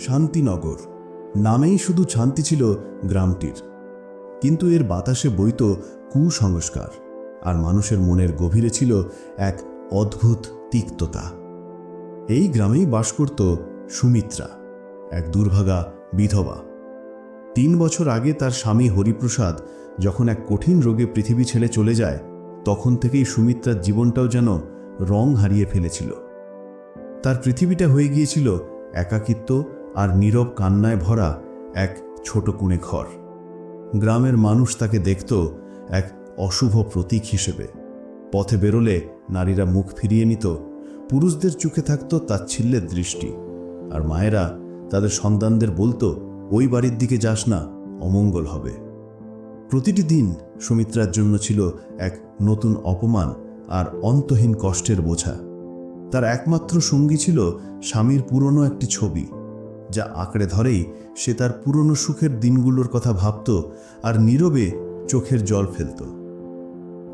শান্তিনগর নামেই শুধু শান্তি ছিল গ্রামটির, কিন্তু এর বাতাসে বইত কুসংস্কার, আর মানুষের মনের গভীরে ছিল এক অদ্ভুত তিক্ততা। এই গ্রামেই বাস করত সুমিত্রা, এক দুর্ভাগা বিধবা। 3 বছর আগে তার স্বামী হরিপ্রসাদ যখন এক কঠিন রোগে পৃথিবী ছেড়ে চলে যায়, তখন থেকেই সুমিত্রার জীবনটাও যেন রং হারিয়ে ফেলেছিল। তার পৃথিবীটা হয়ে গিয়েছিল একাকিত্ব আর নীরব কান্নায় ভরা এক ছোট কুঁড়ে ঘর। গ্রামের মানুষ তাকে দেখত এক অশুভ প্রতীক হিসেবে। পথে বেরোলে নারীরা মুখ ফিরিয়ে নিত, পুরুষদের চোখে থাকত তাচ্ছিল্যের দৃষ্টি, আর মায়েরা তাদের সন্তানদের বলতো, ওই বাড়ির দিকে যাস না, অমঙ্গল হবে। প্রতিটি দিন সুমিত্রার জন্য ছিল এক নতুন অপমান আর অন্তহীন কষ্টের বোঝা। তার একমাত্র সঙ্গী ছিল স্বামীর পুরনো একটি ছবি, যা আঁকড়ে ধরেই সে তার পুরনো সুখের দিনগুলোর কথা ভাবত আর নীরবে চোখের জল ফেলত।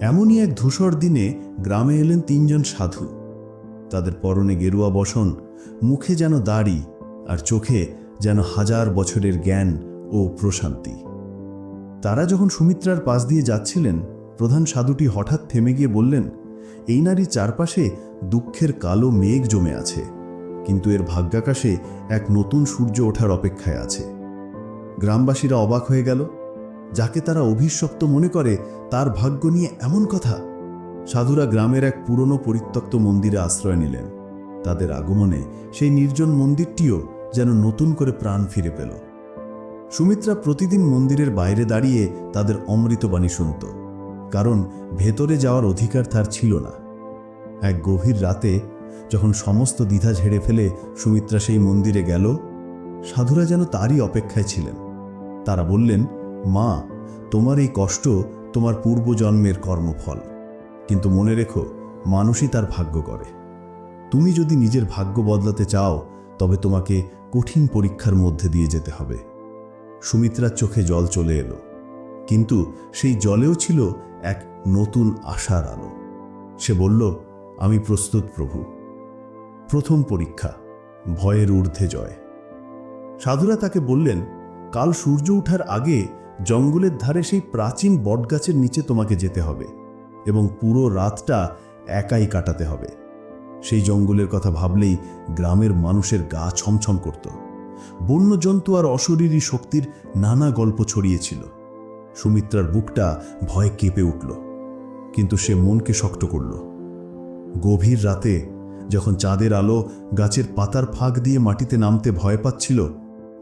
এমনই এক ধূসর দিনে গ্রামে এলেন 3 জন সাধু। তাদের পরনে গেরুয়া বসন, মুখে যেন দাড়ি, আর চোখে যেন 1000 বছরের জ্ঞান ও প্রশান্তি। তারা যখন সুমিত্রার পাশ দিয়ে যাচ্ছিলেন, প্রধান সাধুটি হঠাৎ থেমে গিয়ে বললেন, এই নারীর চারপাশে দুঃখের কালো মেঘ জমে আছে, কিন্তু এর ভাগ্যাকাশে এক নতুন সূর্য ওঠার অপেক্ষায় আছে। গ্রামবাসীরা অবাক হয়ে গেল। যাকে তারা অভিশপ্ত মনে করে, তার ভাগ্য নিয়ে এমন কথা? সাধুরা গ্রামের এক পুরনো পরিত্যক্ত মন্দিরে আশ্রয় নিলেন। তাদের আগমনে সেই নির্জন মন্দিরটিও যেন নতুন করে প্রাণ ফিরে পেল। সুমিত্রা প্রতিদিন মন্দিরের বাইরে দাঁড়িয়ে তাদের অমৃতবাণী শুনত, কারণ ভেতরে যাওয়ার অধিকার তার ছিল না। এক গভীর রাতে যখন সমস্ত দ্বিধা ঝেড়ে ফেলে সুমিত্রা সেই মন্দিরে গেল, সাধুরা যেন তারই অপেক্ষায় ছিলেন। তারা বললেন, মা, তোমার এই কষ্ট তোমার পূর্বজন্মের কর্মফল, কিন্তু মনে রেখো, মানুষই তার ভাগ্য করে। তুমি যদি নিজের ভাগ্য বদলাতে চাও, তবে তোমাকে কঠিন পরীক্ষার মধ্যে দিয়ে যেতে হবে। সুমিত্রার চোখে জল চলে এলো, কিন্তু সেই জলেও ছিল এক নতুন আশার আলো। সে বলল, আমি প্রস্তুত প্রভু। প্রথম পরীক্ষা, ভয়ের ঊর্ধ্বে জয়। সাধুরা তাকে বললেন, কাল সূর্য ওঠার আগে জঙ্গলের ধারে সেই প্রাচীন বটগাছের নিচে তোমাকে যেতে হবে এবং পুরো রাতটা একাই কাটাতে হবে। সেই জঙ্গলের কথা ভাবলেই গ্রামের মানুষের গা ছমছম করত। বন্যজন্তু আর অশরীরী শক্তির নানা গল্প ছড়িয়েছিল। সুমিত্রার বুকটা ভয়ে কেঁপে উঠল, কিন্তু সে মনকে শক্ত করল। গভীর রাতে যখন চাঁদের আলো গাছের পাতার ফাঁক দিয়ে মাটিতে নামতে ভয় পাচ্ছিল,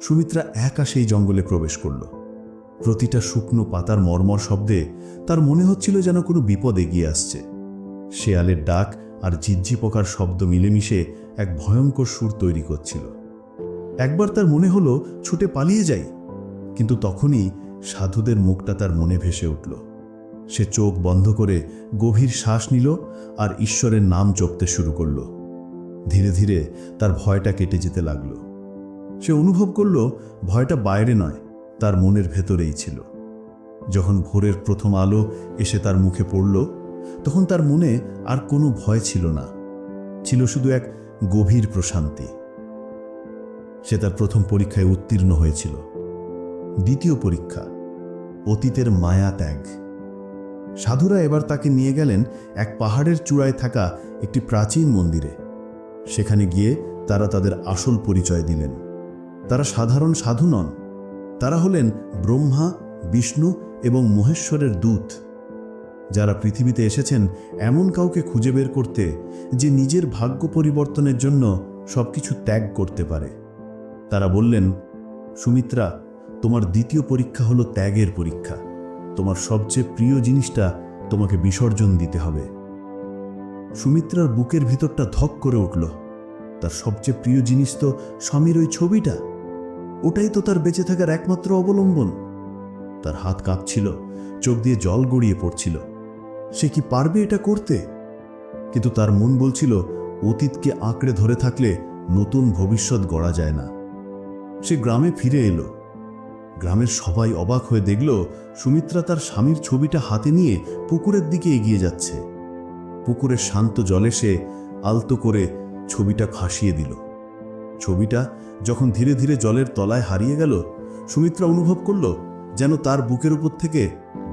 সুমিত্রা একা সেই জঙ্গলে প্রবেশ করল। প্রতিটা শুকনো পাতার মর্মর শব্দে তার মনে হচ্ছিল যেন কোনো বিপদ এগিয়ে আসছে। শেয়ালের ডাক আর ঝিঝি পোকার শব্দ মিলেমিশে এক ভয়ঙ্কর সুর তৈরি করছিল। একবার তার মনে হলো ছুটে পালিয়ে যাই, কিন্তু তখনই সাধুদের মুখটা তার মনে ভেসে উঠল। সে চোখ বন্ধ করে গভীর শ্বাস নিল আর ঈশ্বরের নাম জপতে শুরু করল। ধীরে ধীরে তার ভয়টা কেটে যেতে লাগল। সে অনুভব করল ভয়টা বাইরে নয়, তার মনের ভেতরেই ছিল। যখন ভোরের প্রথম আলো এসে তার মুখে পড়ল, তখন তার মনে আর কোনো ভয় ছিল না, ছিল শুধু এক গভীর প্রশান্তি। সে তার প্রথম পরীক্ষায় উত্তীর্ণ হয়েছিল। দ্বিতীয় পরীক্ষা, অতীতের মায়া ত্যাগ। সাধুরা এবার তাকে নিয়ে গেলেন এক পাহাড়ের চূড়ায় থাকা একটি প্রাচীন মন্দিরে। সেখানে গিয়ে তারা তাদের আসল পরিচয় দিলেন। তারা সাধারণ সাধু নন, তারা হলেন ব্রহ্মা, বিষ্ণু এবং মহেশ্বরের দূত, যারা পৃথিবীতে এসেছেন এমন কাউকে খুঁজে বের করতে যে নিজের ভাগ্য পরিবর্তনের জন্য সবকিছু ত্যাগ করতে পারে। তারা বললেন, সুমিত্রা, তোমার দ্বিতীয় পরীক্ষা হলো ত্যাগের পরীক্ষা। তোমার সবচেয়ে প্রিয় জিনিসটা তোমাকে বিসর্জন দিতে হবে। সুমিত্রার বুকের ভিতরটা ধক করে উঠল। তার সবচেয়ে প্রিয় জিনিস তো স্বামীর ওই ছবিটা, ওটাই তো তার বেঁচে থাকার একমাত্র অবলম্বন। তার হাত কাঁপছিল, চোখ দিয়ে জল গড়িয়ে পড়ছিল। সে কি পারবে এটা করতে? কিন্তু তার মন বলছিল, অতীতকে আঁকড়ে ধরে থাকলে নতুন ভবিষ্যৎ গড়া যায় না। সে গ্রামে ফিরে এলো। গ্রামের সবাই অবাক হয়ে দেখল সুমিত্রা তার স্বামীর ছবিটা হাতে নিয়ে পুকুরের দিকে এগিয়ে যাচ্ছে। পুকুরের শান্ত জলে সে আলতো করে ছবিটা ভাসিয়ে দিল। ছবিটা যখন ধীরে ধীরে জলের তলায় হারিয়ে গেল, সুমিত্রা অনুভব করল যেন তার বুকের উপর থেকে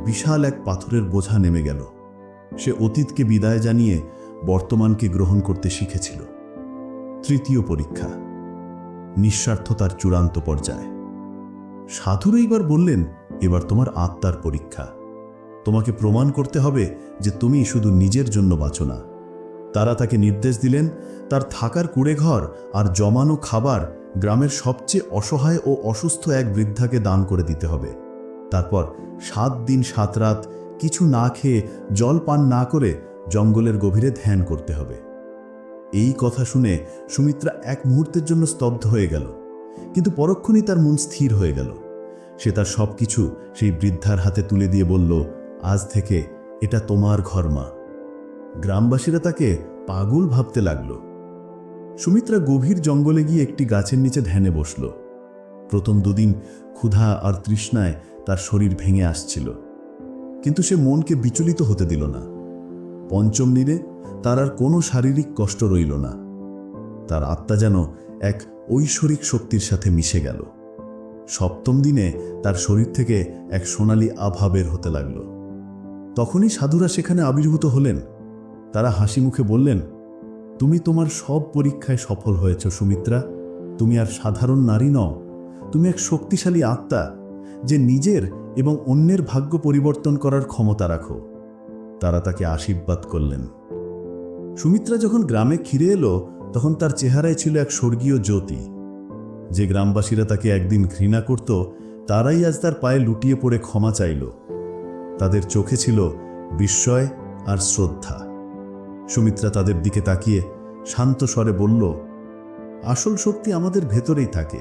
বিশাল এক পাথরের বোঝা নেমে গেল। সে অতীতকে বিদায় জানিয়ে বর্তমানকে গ্রহণ করতে শিখেছিল। তৃতীয় পরীক্ষা, নিঃস্বার্থতার চূড়ান্ত পর্যায়ে। সাধুরা এইবার বললেন, এবার তোমার আত্মার পরীক্ষা। তোমাকে প্রমাণ করতে হবে যে তুমি শুধু নিজের জন্য বাঁচো না। তারা তাকে নির্দেশ দিলেন তার থাকার কুঁড়েঘর আর জমানো খাবার গ্রামের সবচেয়ে অসহায় ও অসুস্থ এক বৃদ্ধাকে দান করে দিতে হবে। তারপর 7 দিন 7 রাত কিছু না খেয়ে, জল পান না করে জঙ্গলের গভীরে ধ্যান করতে হবে। এই কথা শুনে সুমিত্রা এক মুহূর্তের জন্য স্তব্ধ হয়ে গেল, কিন্তু পরক্ষণেই তার মন স্থির হয়ে গেল। সে তার সবকিছু সেই বৃদ্ধার হাতে তুলে দিয়ে বলল, আজ থেকে এটা তোমার ঘর মা। গ্রামবাসীরা তাকে পাগল ভাবতে লাগল। সুমিত্রা গভীর জঙ্গলে গিয়ে একটি গাছের নিচে ধ্যানে বসল। প্রথম 2 দিন ক্ষুধা আর তৃষ্ণায় তার শরীর ভেঙে আসছিল, কিন্তু সে মনকে বিচলিত হতে দিল না। 5ম দিনে তার আর কোনো শারীরিক কষ্ট রইল না। তার আত্মা যেন এক ঐশ্বরিক শক্তির সাথে মিশে গেল। 7ম দিনে তার শরীর থেকে এক সোনালী আভা বের হতে লাগল। তখনই সাধুরা সেখানে আবির্ভূত হলেন। তারা হাসি মুখে বললেন, তুমি তোমার সব পরীক্ষায় সফল হয়েছ সুমিত্রা। তুমি আর সাধারণ নারী নও, তুমি এক শক্তিশালী আত্মা যে নিজের এবং অন্যের ভাগ্য পরিবর্তন করার ক্ষমতা রাখো। তারা তাকে আশীর্বাদ করলেন। সুমিত্রা যখন গ্রামে ফিরে এলো, তখন তার চেহারায় ছিল এক স্বর্গীয় জ্যোতি। যে গ্রামবাসীরা তাকে একদিন ঘৃণা করত, তারাই আজ তার পায়ে লুটিয়ে পড়ে ক্ষমা চাইল। তাদের চোখে ছিল বিস্ময় আর শ্রদ্ধা। সুমিত্রা তাদের দিকে তাকিয়ে শান্ত স্বরে বলল, আসল শক্তি আমাদের ভেতরেই থাকে।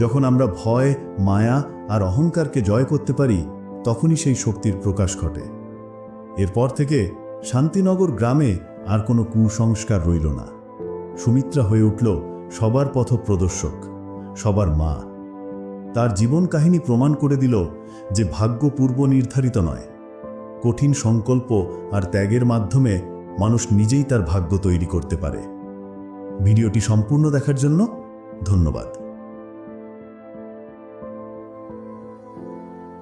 যখন আমরা ভয়, মায়া আর অহংকারকে জয় করতে পারি, তখনই সেই শক্তির প্রকাশ ঘটে। এরপর থেকে শান্তিনগর গ্রামে আর কোনো কুসংস্কার রইল না। সুমিত্রা হয়ে উঠল সবার পথপ্রদর্শক, সবার মা। তার জীবন কাহিনী প্রমাণ করে দিল যে ভাগ্য পূর্ব নির্ধারিত নয়। কঠিন সংকল্প আর ত্যাগের মাধ্যমে মানুষ নিজেই তার ভাগ্য তৈরি করতে পারে। ভিডিওটি সম্পূর্ণ দেখার জন্য ধন্যবাদ।